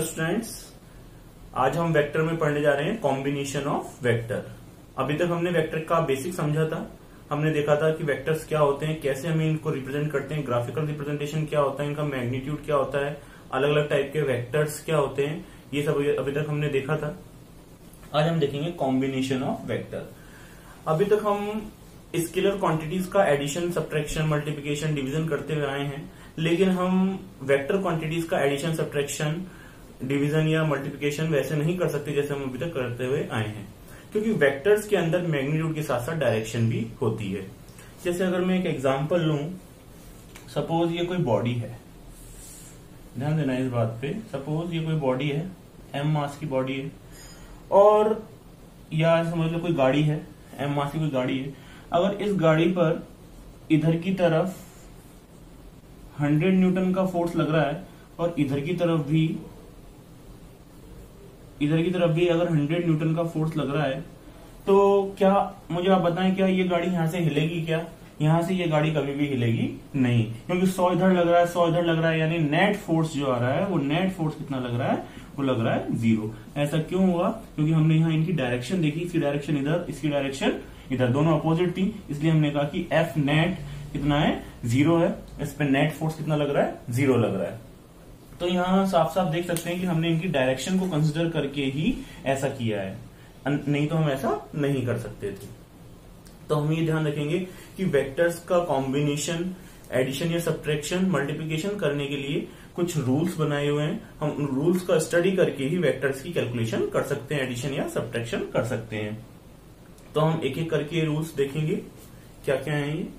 Hello students, आज हम vector में पढ़ने जा रहे हैं कॉम्बिनेशन ऑफ वेक्टर। अभी तक हमने वेक्टर का बेसिक समझा था। हमने देखा था कि वेक्टर्स क्या होते हैं, कैसे हमें इनको रिप्रेजेंट करते हैं, ग्राफिकल रिप्रेजेंटेशन क्या होता है, इनका मैग्नीट्यूड क्या होता है, अलग अलग टाइप के वेक्टर्स क्या होते हैं, ये सब अभी तक हमने देखा था। आज हम देखेंगे कॉम्बिनेशन ऑफ वेक्टर। अभी तक हम स्केलर क्वांटिटीज का एडिशन, सब्ट्रैक्शन, मल्टीप्लिकेशन, डिवीजन करते हुए आए हैं, लेकिन हम वेक्टर क्वांटिटीज का एडिशन, सब्ट्रैक्शन, डिवीजन या मल्टीप्लिकेशन वैसे नहीं कर सकते जैसे हम अभी तक करते हुए आए हैं, क्योंकि वेक्टर्स के अंदर मैग्नीट्यूड के साथ साथ डायरेक्शन भी होती है। जैसे अगर मैं एक एग्जांपल लूं, सपोज ये कोई बॉडी है, ध्यान देना इस बात पे। सपोज ये कोई बॉडी है, m मास की बॉडी है, और या समझ लो कोई गाड़ी है, m मास की कोई गाड़ी है। अगर इस गाड़ी पर इधर की तरफ 100 न्यूटन का फोर्स लग रहा है और इधर की तरफ भी अगर 100 न्यूटन का फोर्स लग रहा है, तो क्या मुझे आप बताएं, क्या ये गाड़ी यहां से हिलेगी? क्या यहां से ये गाड़ी कभी भी हिलेगी नहीं, क्योंकि 100 इधर लग रहा है, 100 इधर लग रहा है, यानी नेट फोर्स जो आ रहा है वो नेट फोर्स कितना लग रहा है? वो लग रहा है 0। ऐसा क्यों हुआ? क्योंकि हमने यहाँ इनकी डायरेक्शन देखी, इसकी डायरेक्शन इधर, इसकी डायरेक्शन इधर, दोनों अपोजिट थी, इसलिए हमने कहा कि एफ नेट कितना है? 0 है। इस पे नेट फोर्स कितना लग रहा है? 0 लग रहा है। तो यहाँ साफ साफ देख सकते हैं कि हमने इनकी डायरेक्शन को कंसिडर करके ही ऐसा किया है, नहीं तो हम ऐसा नहीं कर सकते थे। तो हम ये ध्यान रखेंगे कि वेक्टर्स का कॉम्बिनेशन, एडिशन या सब्ट्रैक्शन, मल्टीप्लिकेशन करने के लिए कुछ रूल्स बनाए हुए हैं। हम उन रूल्स का स्टडी करके ही वेक्टर्स की कैलकुलेशन कर सकते हैं, एडिशन या सब्ट्रैक्शन कर सकते हैं। तो हम एक एक करके रूल्स देखेंगे क्या क्या है ये।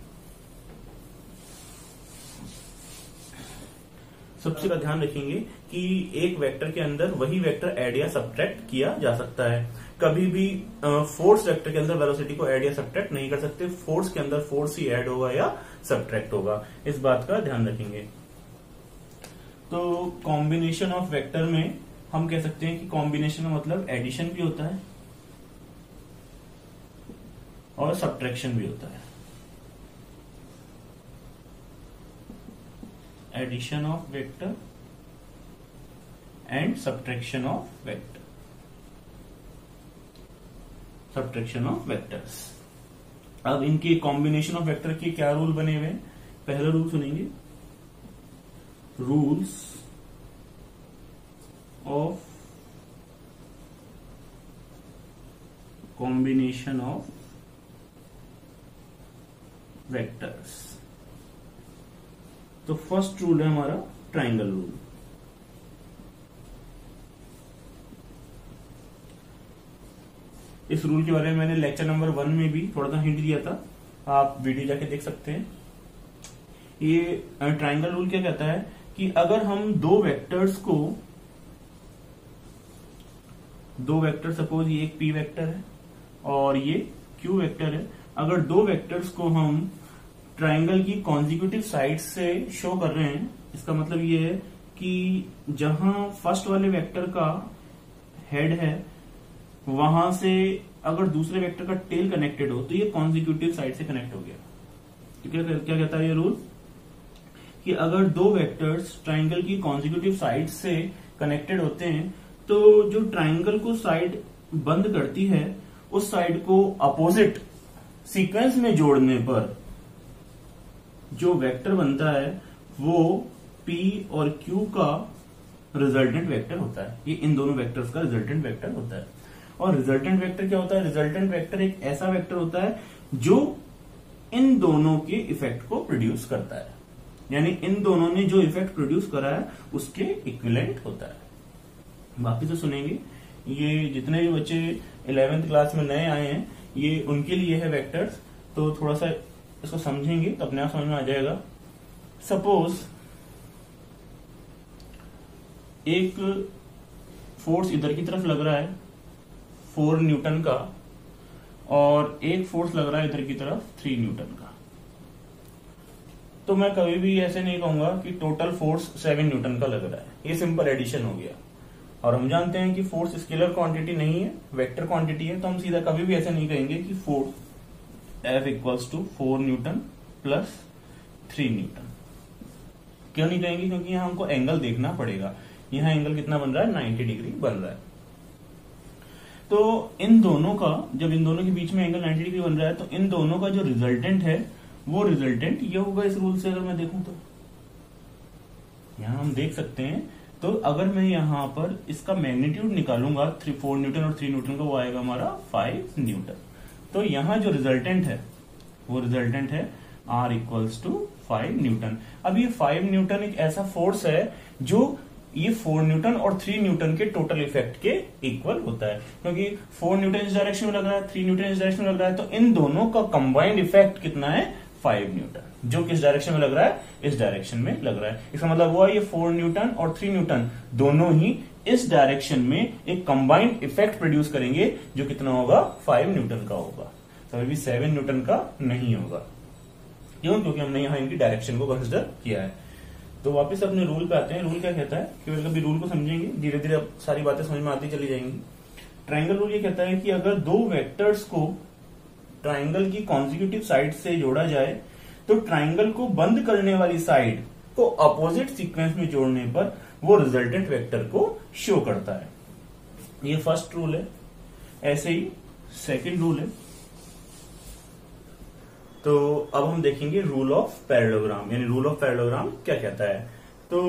सबसे का ध्यान रखेंगे कि एक वेक्टर के अंदर वही वेक्टर ऐड या सब्ट्रैक्ट किया जा सकता है। कभी भी फोर्स वेक्टर के अंदर वेलोसिटी को ऐड या सब्ट्रैक्ट नहीं कर सकते। फोर्स के अंदर फोर्स ही ऐड होगा या सब्ट्रैक्ट होगा, इस बात का ध्यान रखेंगे। तो कॉम्बिनेशन ऑफ वेक्टर में हम कह सकते हैं कि कॉम्बिनेशन का मतलब एडिशन भी होता है और सब्ट्रैक्शन भी होता है। Addition of vector and subtraction of vector, subtraction of vectors. अब इनके कॉम्बिनेशन ऑफ वेक्टर के क्या रूल बने हुए हैं? पहला रूल सुनेंगे, rules of combination of vectors. तो फर्स्ट रूल है हमारा ट्रायंगल रूल। इस रूल के बारे में मैंने लेक्चर नंबर 1 में भी थोड़ा सा हिंट दिया था, आप वीडियो जाके देख सकते हैं। ये ट्रायंगल रूल क्या कहता है कि अगर हम दो वेक्टर सपोज ये एक p वेक्टर है और ये q वेक्टर है, अगर दो वेक्टर्स को हम ट्रायंगल की कॉन्जिक्यूटिव साइड्स से शो कर रहे हैं, इसका मतलब ये है कि जहां फर्स्ट वाले वेक्टर का हेड है वहां से अगर दूसरे वेक्टर का टेल कनेक्टेड हो तो ये कॉन्जिक्यूटिव साइड से कनेक्ट हो गया। तो क्या कहता है ये रूल कि अगर दो वेक्टर्स ट्रायंगल की कॉन्जिक्यूटिव साइड से कनेक्टेड होते हैं तो जो ट्रायंगल को साइड बंद करती है उस साइड को अपोजिट सीक्वेंस में जोड़ने पर जो वेक्टर बनता है वो P और Q का रिजल्टेंट वेक्टर होता है। ये इन दोनों वेक्टर्स का रिजल्टेंट वेक्टर होता है। और रिजल्टेंट वेक्टर क्या होता है? रिजल्टेंट वेक्टर एक ऐसा वेक्टर होता है जो इन दोनों के इफेक्ट को प्रोड्यूस करता है, यानी इन दोनों ने जो इफेक्ट प्रोड्यूस करा है उसके इक्विवेलेंट होता है। बाकी तो सुनेंगे, ये जितने भी बच्चे 11th क्लास में नए आए हैं ये उनके लिए है वेक्टर्स, तो थोड़ा सा इसको समझेंगे तो अपने आप समझ में आ जाएगा। सपोज एक फोर्स इधर की तरफ लग रहा है 4 न्यूटन का, और एक फोर्स लग रहा है इधर की तरफ 3 न्यूटन का। तो मैं कभी भी ऐसे नहीं कहूंगा कि टोटल फोर्स 7 न्यूटन का लग रहा है, ये सिंपल एडिशन हो गया। और हम जानते हैं कि फोर्स स्केलर क्वांटिटी नहीं है, वेक्टर क्वांटिटी है, तो हम सीधा कभी भी ऐसे नहीं कहेंगे कि force F equals to 4 newton plus 3 newton. क्यों नहीं कहेंगे? क्योंकि यहाँ हमको एंगल देखना पड़ेगा यहाँ एंगल कितना बन रहा है, 90 डिग्री बन रहा है। तो इन दोनों का, जब इन दोनों के बीच में एंगल 90 डिग्री बन रहा है, तो इन दोनों का जो रिजल्टेंट है वो रिजल्टेंट ये होगा इस रूल से। अगर मैं देखूं तो यहां हम देख सकते हैं, तो अगर मैं यहां पर इसका मैग्नीट्यूड निकालूंगा 4 न्यूटन और 3 न्यूटन का, वो आएगा हमारा 5 न्यूटन। तो यहां जो रिजल्टेंट है वो रिजल्टेंट है R इक्वल्स टू 5 न्यूटन। अब ये 5 न्यूटन एक ऐसा फोर्स है जो ये 4 न्यूटन और 3 न्यूटन के टोटल इफेक्ट के इक्वल होता है, क्योंकि 4 न्यूटन इस डायरेक्शन में लग रहा है, 3 न्यूटन इस डायरेक्शन में लग रहा है, तो इन दोनों का कंबाइंड इफेक्ट कितना है, 5 न्यूटन। जो किस डायरेक्शन में लग रहा है, इस डायरेक्शन में लग रहा है। इसका मतलब हुआ ये 4 न्यूटन और 3 न्यूटन दोनों ही इस डायरेक्शन में एक कंबाइंड इफेक्ट प्रोड्यूस करेंगे, जो कितना होगा, 5 न्यूटन का होगा। तो 7 न्यूटन का नहीं होगा। क्यों? क्योंकि हमने यहाँ इनकी डायरेक्शन को कंसिडर किया है। तो वापस अपने रूल पे आते हैं। रूल क्या कहता है, केवल कभी रूल को समझेंगे, धीरे धीरे अब सारी बातें समझ में आती चली जाएंगी। ट्राइंगल रूल ये कहता है कि अगर दो वेक्टर्स को ट्राइंगल की कॉन्जिक्यूटिव साइड से जोड़ा जाए, तो ट्राइंगल को बंद करने वाली साइड को अपोजिट सीक्वेंस में जोड़ने पर वो रिजल्टेंट वेक्टर को शो करता है। ये फर्स्ट रूल है। ऐसे ही सेकंड रूल है। तो अब हम देखेंगे रूल ऑफ पैरेललोग्राम, यानी रूल ऑफ पैरेललोग्राम क्या कहता है। तो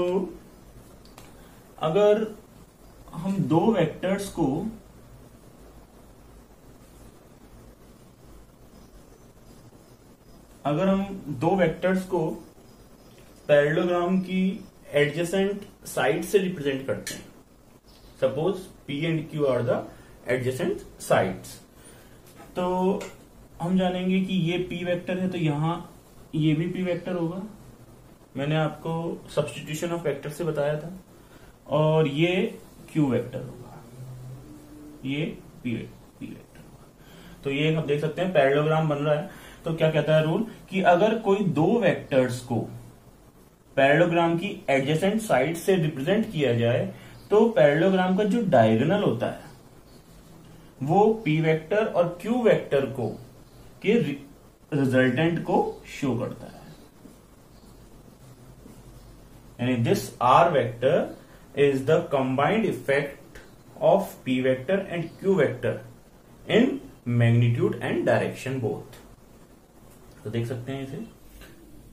अगर हम दो वेक्टर्स को पैरेललोग्राम की एडजेसेंट साइड से रिप्रेजेंट करते हैं, suppose P and Q are the adjacent sides, तो हम जानेंगे कि ये P वेक्टर है, तो यहां ये भी P वेक्टर होगा। मैंने आपको सब्स्टिट्यूशन ऑफ वेक्टर से बताया था। और ये Q वेक्टर होगा, ये P वेक्टर होगा। तो ये हम देख सकते हैं पैरेललोग्राम बन रहा है। तो क्या कहता है रूल, कि अगर कोई दो वेक्टर्स को पैरेललोग्राम की एडजेसेंट साइड से रिप्रेजेंट किया जाए, तो पैरेललोग्राम का जो डायगोनल होता है वो P वेक्टर और Q वेक्टर को के रिजल्टेंट को शो करता है। यानी this R vector is the combined effect of P vector and Q vector in magnitude and direction both. तो देख सकते हैं इसे।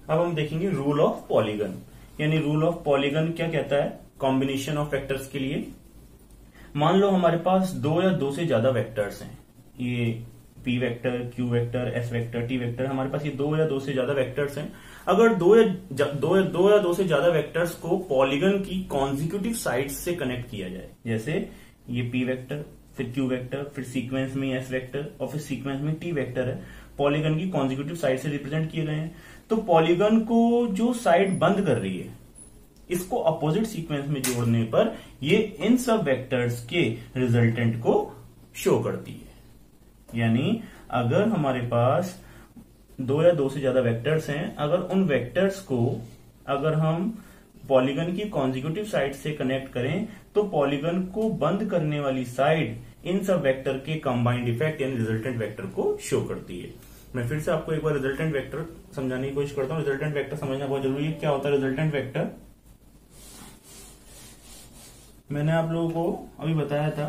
अब हम देखेंगे रूल ऑफ पॉलीगन, यानी रूल ऑफ पॉलीगन क्या कहता है कॉम्बिनेशन ऑफ वेक्टर्स के लिए। मान लो हमारे पास दो या दो से ज्यादा वेक्टर्स हैं, ये P vector, Q vector, S vector, T vector, हमारे पास ये दो या दो से ज्यादा वेक्टर्स हैं। अगर दो या दो से ज्यादा वेक्टर्स को पॉलीगन की कॉन्जिक्यूटिव साइड्स से कनेक्ट किया जाए, जैसे ये P वेक्टर, फिर Q वेक्टर, फिर सीक्वेंस में S वेक्टर और फिर सीक्वेंस में T वेक्टर है, पॉलीगन की कॉन्जिक्यूटिव साइड से रिप्रेजेंट किए गए हैं, तो पॉलीगन को जो साइड बंद कर रही है, इसको अपोजिट सीक्वेंस में जोड़ने पर ये इन सब वेक्टर्स के रिजल्टेंट को शो करती है। यानी अगर हमारे पास दो या दो से ज्यादा वेक्टर्स हैं, अगर उन वेक्टर्स को अगर हम पॉलीगन की कॉन्जिक्यूटिव साइड से कनेक्ट करें, तो पॉलीगन को बंद करने वाली साइड इन सब वेक्टर के कंबाइंड इफेक्ट यानी रिजल्टेंट वेक्टर को शो करती है। मैं फिर से आपको एक बार रिजल्टेंट वेक्टर समझाने की कोशिश करता हूं। रिजल्टेंट वेक्टर समझना बहुत जरूरी है। क्या होता है रिजल्टेंट वेक्टर? मैंने आप लोगों को अभी बताया था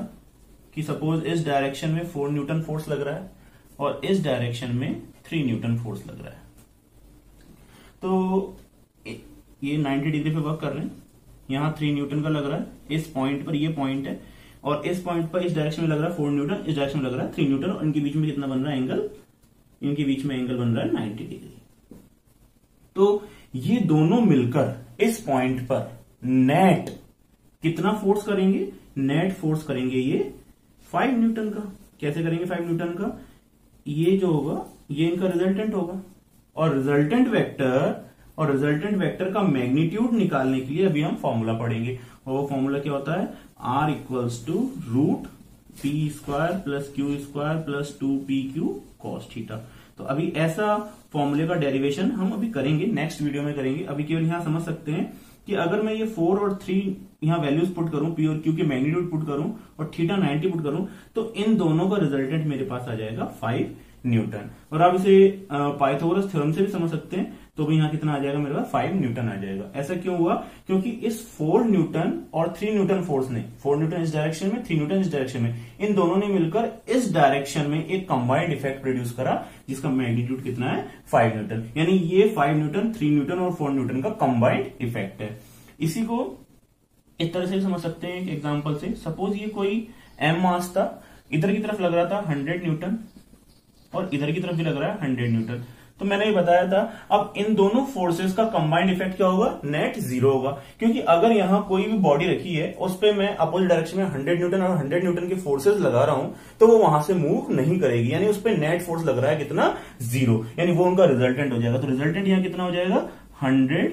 कि सपोज इस डायरेक्शन में 4 न्यूटन फोर्स लग रहा है और इस डायरेक्शन में 3 न्यूटन फोर्स लग रहा है, तो ये 90 डिग्री पे वर्क कर रहे हैं। यहां 3 न्यूटन का लग रहा है, इस पॉइंट पर, ये पॉइंट है, और इस पॉइंट पर इस डायरेक्शन में लग रहा है 4 न्यूटन, इस डायरेक्शन में लग रहा है 3 न्यूटन, और इनके बीच में कितना बन रहा है एंगल, इनके बीच में एंगल बन रहा है 90 डिग्री। तो ये दोनों मिलकर इस पॉइंट पर नेट कितना फोर्स करेंगे? नेट फोर्स करेंगे ये 5 न्यूटन का। कैसे करेंगे 5 न्यूटन का? ये जो होगा ये इनका रिजल्टेंट होगा, और रिजल्टेंट वेक्टर का मैग्नीट्यूड निकालने के लिए अभी हम फॉर्मूला पढ़ेंगे, और वो फॉर्मूला क्या होता है, R equals to root P square plus Q square plus 2PQ cos theta. तो अभी ऐसा फॉर्मूले का डेरिवेशन हम अभी करेंगे, नेक्स्ट वीडियो में करेंगे। अभी केवल यहां समझ सकते हैं कि अगर मैं ये 4 और 3 यहां वैल्यूज पुट करूं, P और Q के मैग्नीट्यूड पुट करूं और थीटा 90 पुट करूं, तो इन दोनों का रिजल्टेंट मेरे पास आ जाएगा 5 न्यूटन। और आप इसे पाइथागोरस थ्योरम से भी समझ सकते हैं। तो भी यहाँ कितना आ जाएगा मेरे पास 5 न्यूटन आ जाएगा। ऐसा क्यों हुआ? क्योंकि इस 4 न्यूटन और 3 न्यूटन फोर्स ने, 4 न्यूटन इस डायरेक्शन में, 3 न्यूटन इस डायरेक्शन में, इन दोनों ने मिलकर इस डायरेक्शन में एक कंबाइंड इफेक्ट प्रोड्यूस करा जिसका मैग्नीट्यूड कितना है 5 न्यूटन। यानी ये 5 न्यूटन, 3 न्यूटन और 4 न्यूटन का कंबाइंड इफेक्ट है। इसी को एक तरह से समझ सकते हैं एक एग्जांपल से। सपोज ये कोई m मास था, इधर की तरफ लग रहा था 100 न्यूटन और इधर की तरफ भी लग रहा है 100 न्यूटन। तो मैंने ये बताया था, अब इन दोनों फोर्सेस का कंबाइंड इफेक्ट क्या होगा? नेट 0 होगा। क्योंकि अगर यहां कोई भी बॉडी रखी है, उस पे मैं अपोजिट डायरेक्शन में 100 न्यूटन और 100 न्यूटन के फोर्सेस लगा रहा हूं, तो वो वहां से मूव नहीं करेगी। यानी उस पे नेट फोर्स लग रहा है कितना? 0। यानी वो उनका रिजल्टेंट हो जाएगा। तो रिजल्टेंट यहां कितना हो जाएगा? 100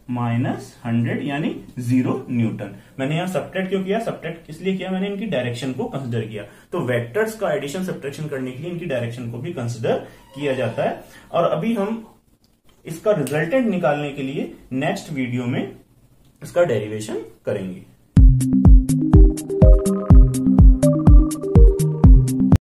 माइनस 100 यानी 0 न्यूटन। मैंने यहां सब्ट्रैक्ट क्यों किया? सब्ट्रैक्ट इसलिए किया, मैंने इनकी डायरेक्शन को कंसिडर किया। तो वेक्टर्स का एडिशन सब्ट्रैक्शन करने के लिए इनकी डायरेक्शन को भी कंसिडर किया जाता है। और अभी हम इसका रिजल्टेंट निकालने के लिए नेक्स्ट वीडियो में इसका डेरिवेशन करेंगे।